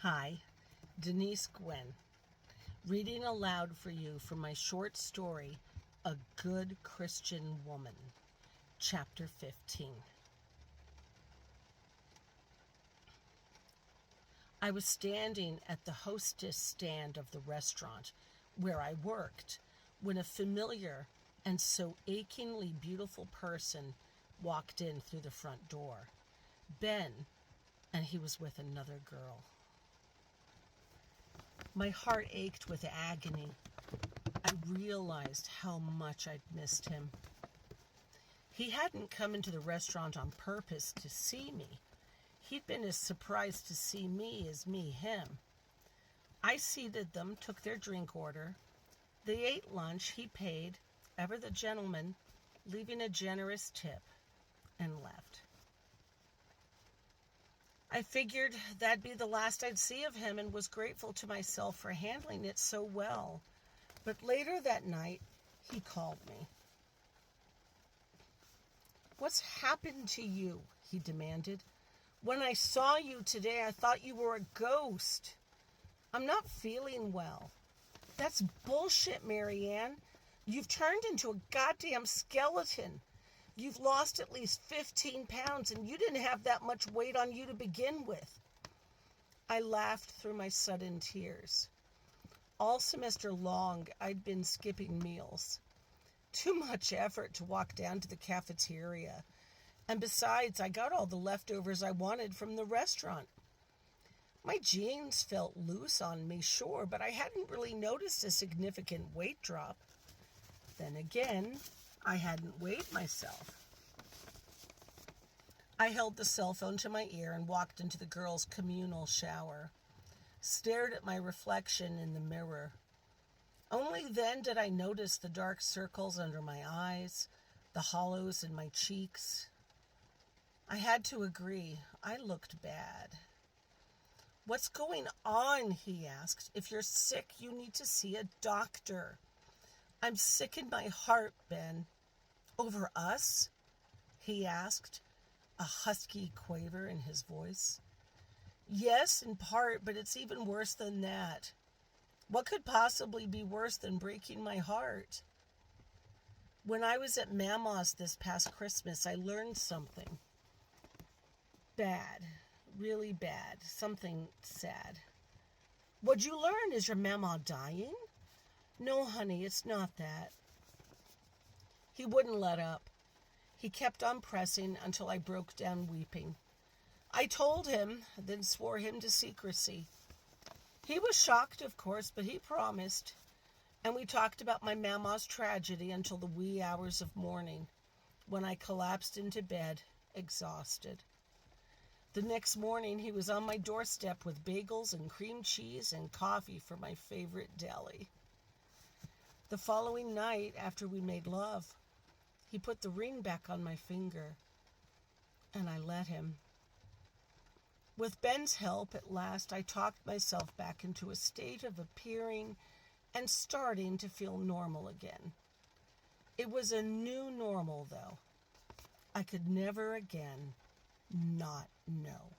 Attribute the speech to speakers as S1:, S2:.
S1: Hi, Denise Gwen, reading aloud for you from my short story, A Good Christian Woman, Chapter 15. I was standing at the hostess stand of the restaurant where I worked when a familiar and so achingly beautiful person walked in through the front door. Ben, and he was with another girl. My heart ached with agony. I realized how much I'd missed him. He hadn't come into the restaurant on purpose to see me. He'd been as surprised to see me as me him. I seated them, took their drink order. They ate lunch, he paid, ever the gentleman, leaving a generous tip, and left. I figured that'd be the last I'd see of him and was grateful to myself for handling it so well. But later that night, he called me. "What's happened to you?" he demanded. "When I saw you today, I thought you were a ghost." "I'm not feeling well." "That's bullshit, Marianne. You've turned into a goddamn skeleton. You've lost at least 15 pounds, and you didn't have that much weight on you to begin with." I laughed through my sudden tears. All semester long, I'd been skipping meals. Too much effort to walk down to the cafeteria. And besides, I got all the leftovers I wanted from the restaurant. My jeans felt loose on me, sure, but I hadn't really noticed a significant weight drop. Then again, I hadn't weighed myself. I held the cell phone to my ear and walked into the girls' communal shower. Stared at my reflection in the mirror. Only then did I notice the dark circles under my eyes, the hollows in my cheeks. I had to agree, I looked bad. "What's going on?" he asked. "If you're sick, you need to see a doctor." "I'm sick in my heart, Ben." "Over us?" he asked, a husky quaver in his voice. "Yes, in part, but it's even worse than that." "What could possibly be worse than breaking my heart?" "When I was at Mama's this past Christmas, I learned something. Bad. Really bad. Something sad." "What'd you learn? Is your Mama dying?" "No, honey, it's not that." He wouldn't let up. He kept on pressing until I broke down weeping. I told him, then swore him to secrecy. He was shocked, of course, but he promised. And we talked about my Mama's tragedy until the wee hours of morning, when I collapsed into bed, exhausted. The next morning, he was on my doorstep with bagels and cream cheese and coffee from my favorite deli. The following night, after we made love, he put the ring back on my finger, and I let him. With Ben's help, at last, I talked myself back into a state of appearing and starting to feel normal again. It was a new normal, though. I could never again not know.